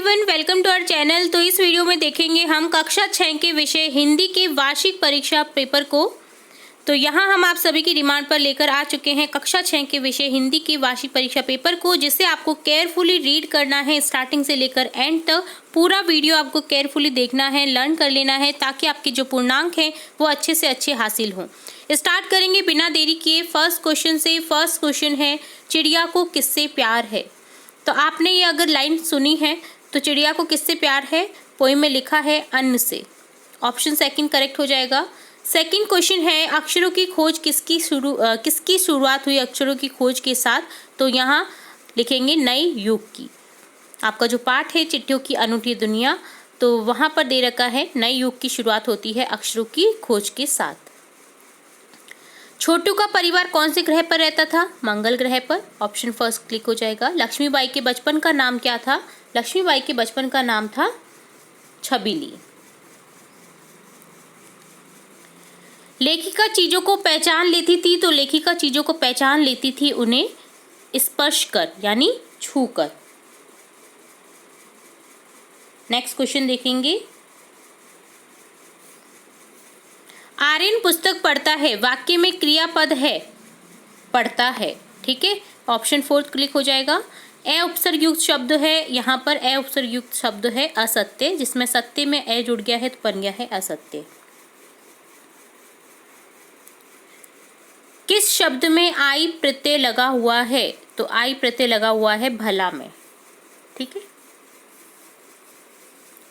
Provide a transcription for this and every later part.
Everyone, welcome to our channel. तो इस video में देखेंगे हम कक्षा 6 के विषय हिंदी की वार्षिक परीक्षा पेपर को। तो यहाँ हम आप सभी की डिमांड पर लेकर आ चुके हैं कक्षा 6 के विषय हिंदी की वार्षिक परीक्षा पेपर को, जिसे आपको केयरफुली रीड करना है स्टार्टिंग से लेकर एंड तक। पूरा वीडियो आपको केयरफुली देखना है, लर्न कर लेना है, ताकि आपके जो पूर्णांक हैं वो अच्छे से अच्छे हासिल हों। स्टार्ट करेंगे बिना देरी किए फर्स्ट क्वेश्चन से। फर्स्ट क्वेश्चन है, चिड़िया को किससे प्यार है? तो आपने ये अगर लाइन सुनी है तो चिड़िया को किससे प्यार है? पोएम में लिखा है अन्न से। ऑप्शन सेकंड करेक्ट हो जाएगा। सेकंड क्वेश्चन है, अक्षरों की खोज किसकी शुरुआत हुई अक्षरों की खोज के साथ? तो यहाँ लिखेंगे नए युग की। आपका जो पाठ है चिट्ठियों की अनूठी दुनिया, तो वहाँ पर दे रखा है नए युग की शुरुआत होती है अक्षरों की खोज के साथ। छोटू का परिवार कौन से ग्रह पर रहता था? मंगल ग्रह पर। ऑप्शन फर्स्ट क्लिक हो जाएगा। लक्ष्मीबाई के बचपन का नाम क्या था? लक्ष्मीबाई के बचपन का नाम था छबीली। लेखिका चीजों को पहचान लेती थी, तो लेखिका चीजों को पहचान लेती थी उन्हें स्पर्श कर यानी छू कर। नेक्स्ट क्वेश्चन देखेंगे। आर्यन पुस्तक पढ़ता है, वाक्य में क्रियापद है पढ़ता है, ठीक है। ऑप्शन फोर्थ क्लिक हो जाएगा। ए उपसर्ग युक्त शब्द है, यहाँ पर ए उपसर्ग युक्त शब्द है असत्य, जिसमें सत्य में ए जुड़ गया है तो बन गया है असत्य। किस शब्द में आई प्रत्यय लगा हुआ है? तो आई प्रत्यय लगा हुआ है भला में, ठीक है।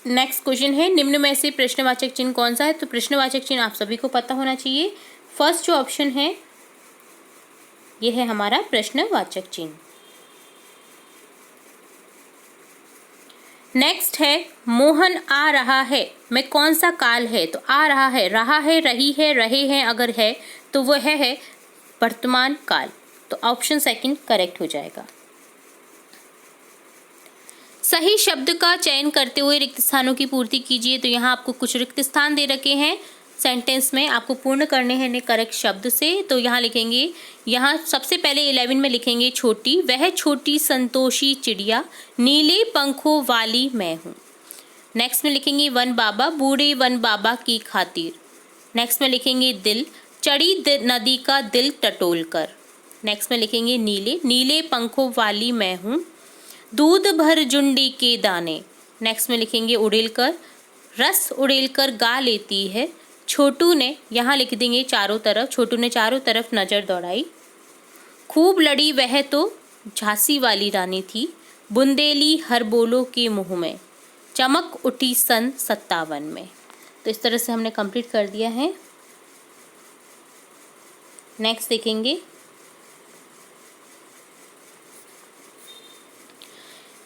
नेक्स्ट क्वेश्चन है, निम्न में से प्रश्नवाचक चिन्ह कौन सा है? तो प्रश्नवाचक चिन्ह आप सभी को पता होना चाहिए। फर्स्ट जो ऑप्शन है ये है हमारा प्रश्नवाचक चिन्ह। नेक्स्ट है, मोहन आ रहा है में कौन सा काल है? तो आ रहा है, रही है, रहे हैं अगर है तो वह है वर्तमान काल। तो ऑप्शन सेकंड करेक्ट हो जाएगा। सही शब्द का चयन करते हुए रिक्त स्थानों की पूर्ति कीजिए। तो यहाँ आपको कुछ रिक्त स्थान दे रखे हैं सेंटेंस में, आपको पूर्ण करने हैं करेक्ट शब्द से। तो यहाँ लिखेंगे, यहाँ सबसे पहले 11 में लिखेंगे छोटी, वह छोटी संतोषी चिड़िया नीले पंखों वाली मैं हूँ। नेक्स्ट में लिखेंगे वन बाबा, बूढ़े वन बाबा की खातिर। नेक्स्ट में लिखेंगे दिल, चढ़ी नदी का दिल टटोल कर। नेक्स्ट में लिखेंगे नीले, नीले पंखों वाली मैं हूँ, दूध भर जुंडी के दाने। नेक्स्ट में लिखेंगे उड़ेल कर, रस उड़ेल कर गा लेती है छोटू ने, यहाँ लिख देंगे चारों तरफ, छोटू ने चारों तरफ नजर दौड़ाई। खूब लड़ी वह तो झांसी वाली रानी थी, बुंदेली हर बोलो के मुंह में, चमक उठी सन 57 में। तो इस तरह से हमने कंप्लीट कर दिया है। नेक्स्ट देखेंगे,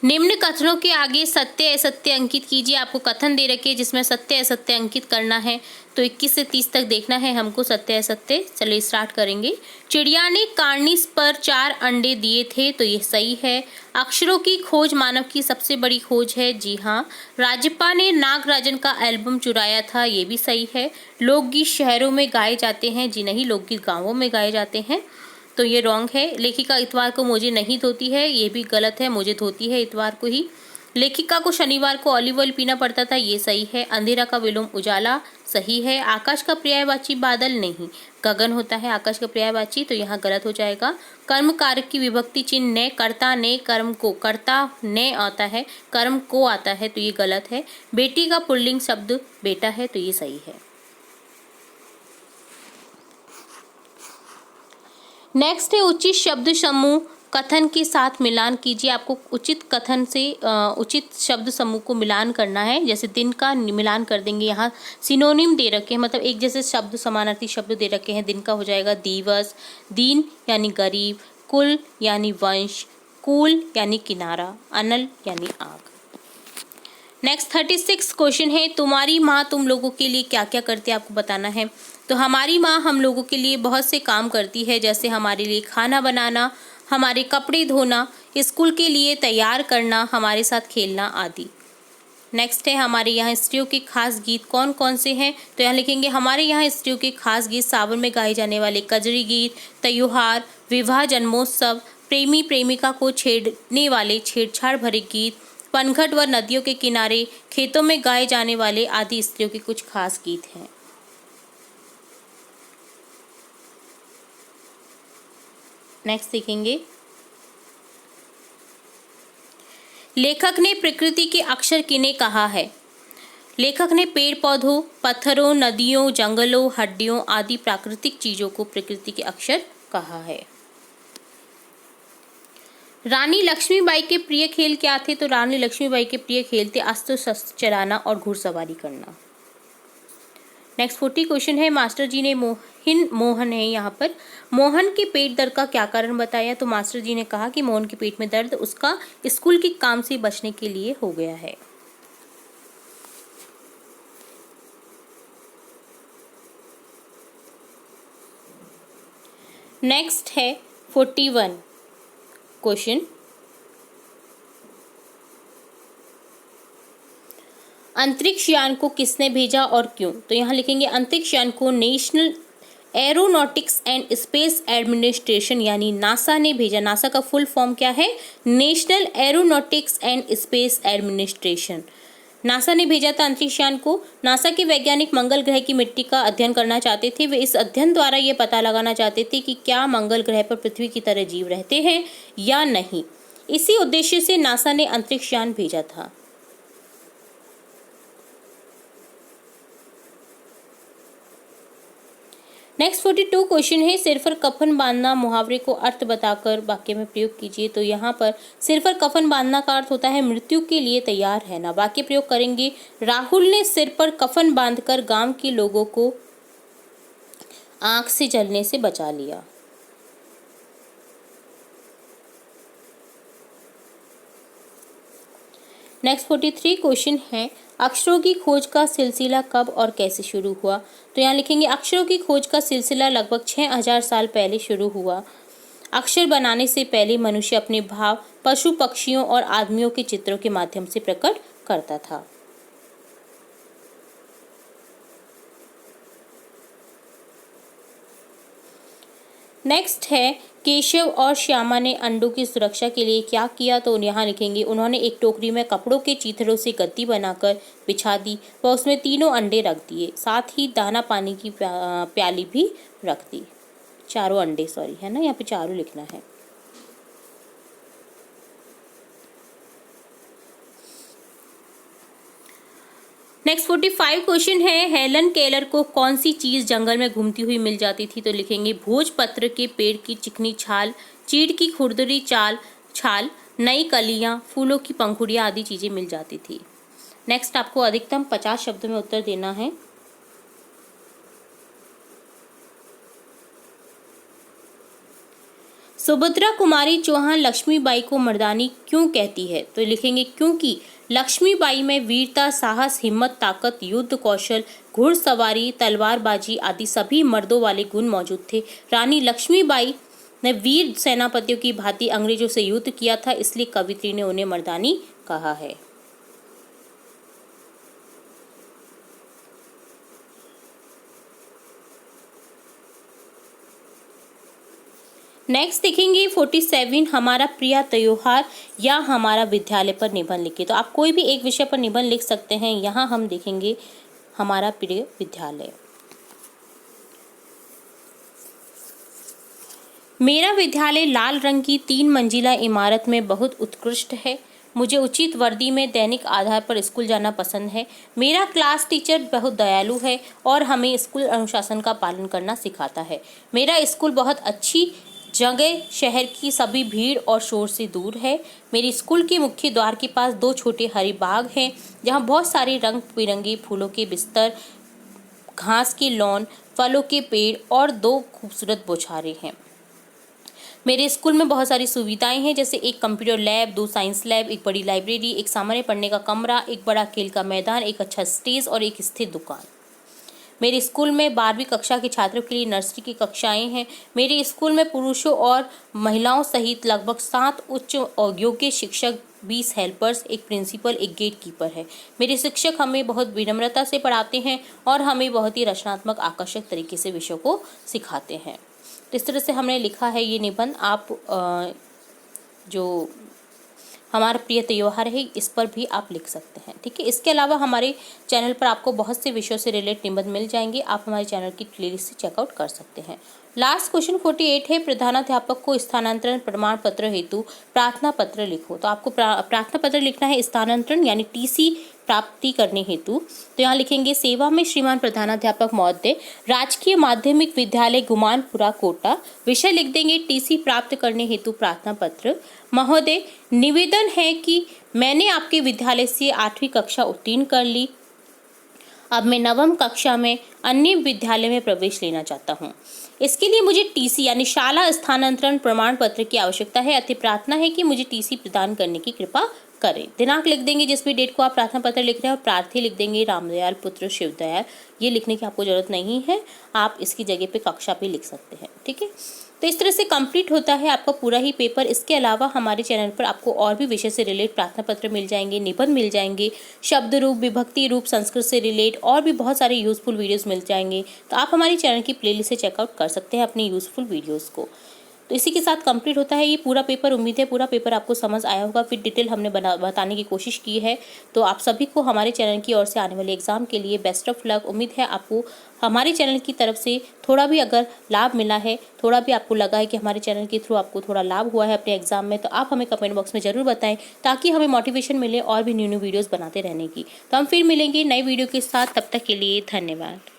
निम्न कथनों के आगे सत्य असत्य अंकित कीजिए। आपको कथन दे रखे जिसमें सत्य असत्य अंकित करना है। तो 21 से 30 तक देखना है हमको सत्य असत्य। चलिए स्टार्ट करेंगे। चिड़िया ने कार्निस पर 4 अंडे दिए थे, तो ये सही है। अक्षरों की खोज मानव की सबसे बड़ी खोज है, जी हाँ। राजप्पा ने नागराजन का एल्बम चुराया था, ये भी सही है। लोकगीत शहरों में गाए जाते हैं, जी नहीं, लोकगीत गाँवों में गाए जाते हैं, तो ये रॉन्ग है। लेखिका इतवार को मोजे नहीं धोती है, ये भी गलत है, मोजे धोती है इतवार को ही। लेखिका को शनिवार को ऑलिव ऑयल पीना पड़ता था, ये सही है। अंधेरा का विलोम उजाला, सही है। आकाश का पर्यायवाची बादल नहीं, गगन होता है आकाश का पर्यायवाची, तो यहाँ गलत हो जाएगा। कर्म कारक की विभक्ति चिन्ह ने, कर्ता ने कर्म को, कर्ता ने आता है, कर्म को आता है, तो ये गलत है। बेटी का पुल्लिंग शब्द बेटा है, तो ये सही है। नेक्स्ट है, उचित शब्द समूह कथन के साथ मिलान कीजिए। आपको उचित कथन से उचित शब्द समूह को मिलान करना है। जैसे दिन का मिलान कर देंगे, यहाँ सिनोनिम दे रखे हैं, मतलब एक जैसे शब्द समानार्थी शब्द दे रखे हैं। दिन का हो जाएगा दिवस, दीन यानी गरीब, कुल यानी वंश, कूल यानी किनारा, अनल यानी आग। नेक्स्ट 36 क्वेश्चन है, तुम्हारी माँ तुम लोगों के लिए क्या क्या करती है, आपको बताना है। तो हमारी माँ हम लोगों के लिए बहुत से काम करती है, जैसे हमारे लिए खाना बनाना, हमारे कपड़े धोना, स्कूल के लिए तैयार करना, हमारे साथ खेलना आदि। नेक्स्ट है, हमारे यहाँ स्त्रियों के खास गीत कौन कौन से हैं? तो यहाँ लिखेंगे हमारे यहाँ स्त्रियों के खास गीत सावन में गाए जाने वाले कजरी गीत, त्योहार, विवाह, जन्मोत्सव, प्रेमी प्रेमिका को छेड़ने वाले छेड़छाड़ भरे गीत, पनघट व नदियों के किनारे, खेतों में गाए जाने वाले आदि स्त्रियों के कुछ खास गीत हैं। नेक्स्ट देखेंगे, लेखक ने प्रकृति के अक्षर किन्हें कहा है? लेखक ने पेड़ पौधों, पत्थरों, नदियों, जंगलों, हड्डियों आदि प्राकृतिक चीजों को प्रकृति के अक्षर कहा है। रानी लक्ष्मीबाई के प्रिय खेल क्या थे? तो रानी लक्ष्मीबाई के प्रिय खेल थे अस्त्र शस्त्र चलाना और घुड़सवारी करना। नेक्स्ट 40 क्वेश्चन है, मास्टर जी ने मोहन है यहाँ पर, मोहन के पेट दर्द का क्या कारण बताया? तो मास्टर जी ने कहा कि मोहन के पेट में दर्द उसका स्कूल के काम से बचने के लिए हो गया है। नेक्स्ट है 41 क्वेश्चन, अंतरिक्ष यान को किसने भेजा और क्यों? तो यहाँ लिखेंगे अंतरिक्ष यान को national aeronautics and space administration यानी नासा ने भेजा। नासा का फुल फॉर्म क्या है? National aeronautics and space administration. NASA ने भेजा था अंतरिक्ष यान को। नासा के वैज्ञानिक मंगल ग्रह की मिट्टी का अध्ययन करना चाहते थे। वे इस अध्ययन द्वारा ये पता लगाना चाहते थे कि क्या मंगल ग्रह पर पृथ्वी की तरह जीव रहते हैं या नहीं। इसी उद्देश्य से नासा ने अंतरिक्ष यान भेजा था। नेक्स्ट 42 क्वेश्चन है, सिर पर कफन बांधना मुहावरे को अर्थ बताकर वाक्य में प्रयोग कीजिए। तो यहाँ पर सिर पर कफन बांधना का अर्थ होता है मृत्यु के लिए तैयार रहना। वाक्य प्रयोग करेंगे, राहुल ने सिर पर कफन बांधकर गांव के लोगों को आंख से जलने से बचा लिया। नेक्स्ट 43 क्वेश्चन है, अक्षरों की खोज का सिलसिला कब और कैसे शुरू हुआ? तो यहाँ लिखेंगे अक्षरों की खोज का सिलसिला लगभग 6000 साल पहले शुरू हुआ। अक्षर बनाने से पहले मनुष्य अपने भाव पशु पक्षियों और आदमियों के चित्रों के माध्यम से प्रकट करता था। नेक्स्ट है, केशव और श्यामा ने अंडों की सुरक्षा के लिए क्या किया? तो यहाँ लिखेंगे उन्होंने एक टोकरी में कपड़ों के चीथड़ों से गद्दी बनाकर बिछा दी व उसमें तीनों अंडे रख दिए, साथ ही दाना पानी की प्याली भी रख दी। चारों अंडे, सॉरी है ना, यहाँ पे चारों लिखना है। नेक्स्ट 45 क्वेश्चन है, हेलन केलर को कौन सी चीज़ जंगल में घूमती हुई मिल जाती थी? तो लिखेंगे भोजपत्र के पेड़ की चिकनी छाल, चीड़ की खुरदरी छाल, नई कलियां, फूलों की पंखुड़ियां आदि चीज़ें मिल जाती थी। नेक्स्ट आपको अधिकतम 50 शब्द में उत्तर देना है। सुभद्रा कुमारी चौहान लक्ष्मीबाई को मर्दानी क्यों कहती है? तो लिखेंगे क्योंकि लक्ष्मीबाई में वीरता, साहस, हिम्मत, ताकत, युद्ध कौशल, घुड़सवारी, तलवारबाजी आदि सभी मर्दों वाले गुण मौजूद थे। रानी लक्ष्मीबाई ने वीर सेनापतियों की भांति अंग्रेजों से युद्ध किया था, इसलिए कवित्री ने उन्हें मर्दानी कहा है। नेक्स्ट देखेंगे 47, हमारा प्रिय त्योहार या हमारा विद्यालय पर निबंध लिखिए। तो आप कोई भी एक विषय पर निबंध लिख सकते हैं। यहाँ हम देखेंगे हमारा प्रिय विद्यालय। मेरा विद्यालय लाल रंग की 3 मंजिला इमारत में बहुत उत्कृष्ट है। मुझे उचित वर्दी में दैनिक आधार पर स्कूल जाना पसंद है। मेरा क्लास टीचर बहुत दयालु है और हमें स्कूल अनुशासन का पालन करना सिखाता है। मेरा स्कूल बहुत अच्छी जगह शहर की सभी भीड़ और शोर से दूर है। मेरे स्कूल के मुख्य द्वार के पास 2 छोटे हरे बाग हैं, जहाँ बहुत सारे रंग बिरंगे फूलों के बिस्तर, घास के लॉन, फलों के पेड़ और 2 खूबसूरत बौछारें हैं। मेरे स्कूल में बहुत सारी सुविधाएं हैं, जैसे एक कंप्यूटर लैब, 2 साइंस लैब, एक बड़ी लाइब्रेरी, एक सामान्य पढ़ने का कमरा, एक बड़ा खेल का मैदान, एक अच्छा स्टेज और एक स्थिर दुकान। मेरे स्कूल में 12वीं कक्षा के छात्रों के लिए नर्सरी की कक्षाएं हैं। मेरे स्कूल में पुरुषों और महिलाओं सहित लगभग 7 उच्च और योग्य शिक्षक, 20 हेल्पर्स, एक प्रिंसिपल, एक गेट कीपर है। मेरे शिक्षक हमें बहुत विनम्रता से पढ़ाते हैं और हमें बहुत ही रचनात्मक, आकर्षक तरीके से विषयों को सिखाते हैं। तो इस तरह से हमने लिखा है ये निबंध। आप जो हमारा प्रिय त्योहार है, इस पर भी आप लिख सकते हैं। ठीक है, इसके अलावा हमारे चैनल पर आपको बहुत से विषयों से रिलेटेड निबंध मिल जाएंगे, आप हमारे चैनल की प्लेलिस्ट से चेकआउट कर सकते हैं। लास्ट क्वेश्चन 48 है, प्रधानाध्यापक को स्थानांतरण प्रमाण पत्र हेतु प्रार्थना पत्र लिखो। तो आपको प्रार्थना पत्र लिखना है स्थानांतरण यानी टीसी प्राप्ति करने हेतु। तो यहाँ लिखेंगे, सेवा में श्रीमान प्रधानाध्यापक महोदय, राजकीय माध्यमिक विद्यालय गुमानपुरा कोटा। विषय लिख देंगे टीसी प्राप्त करने हेतु प्रार्थना पत्र। महोदय, निवेदन है कि मैंने आपके विद्यालय से 8वीं कक्षा उत्तीर्ण कर ली, अब मैं 9वीं कक्षा में अन्य विद्यालय में प्रवेश लेना चाहता हूँ। इसके लिए मुझे टीसी यानी शाला स्थानांतरण प्रमाण पत्र की आवश्यकता है, अतः प्रार्थना है कि मुझे टीसी प्रदान करने की कृपा करें। दिनांक लिख देंगे जिस भी डेट को आप प्रार्थना पत्र लिख रहे हैं, और प्रार्थी लिख देंगे रामदयाल पुत्र शिवदयाल। ये लिखने की आपको जरूरत नहीं है, आप इसकी जगह पे कक्षा भी लिख सकते हैं। ठीक है, तो इस तरह से कंप्लीट होता है आपका पूरा ही पेपर। इसके अलावा हमारे चैनल पर आपको और भी विषय से रिलेट प्रार्थना पत्र मिल जाएंगे, निबंध मिल जाएंगे, शब्द रूप, विभक्ति रूप, संस्कृत से रिलेट और भी बहुत सारे यूजफुल वीडियोस मिल जाएंगे। तो आप हमारे चैनल की प्लेलिस्ट से चेकआउट कर सकते हैं अपने यूजफुल वीडियोस को। तो इसी के साथ कंप्लीट होता है ये पूरा पेपर। उम्मीद है पूरा पेपर आपको समझ आया होगा, फिर डिटेल हमने बताने की कोशिश की है। तो आप सभी को हमारे चैनल की ओर से आने वाले एग्जाम के लिए बेस्ट ऑफ लक। उम्मीद है आपको हमारे चैनल की तरफ से थोड़ा भी अगर लाभ मिला है, थोड़ा भी आपको लगा है कि हमारे चैनल के थ्रू आपको थोड़ा लाभ हुआ है अपने एग्जाम में, तो आप हमें कमेंट बॉक्स में ज़रूर बताएं, ताकि हमें मोटिवेशन मिले और भी न्यू वीडियोज़ बनाते रहने की। तो हम फिर मिलेंगे नई वीडियो के साथ, तब तक के लिए धन्यवाद।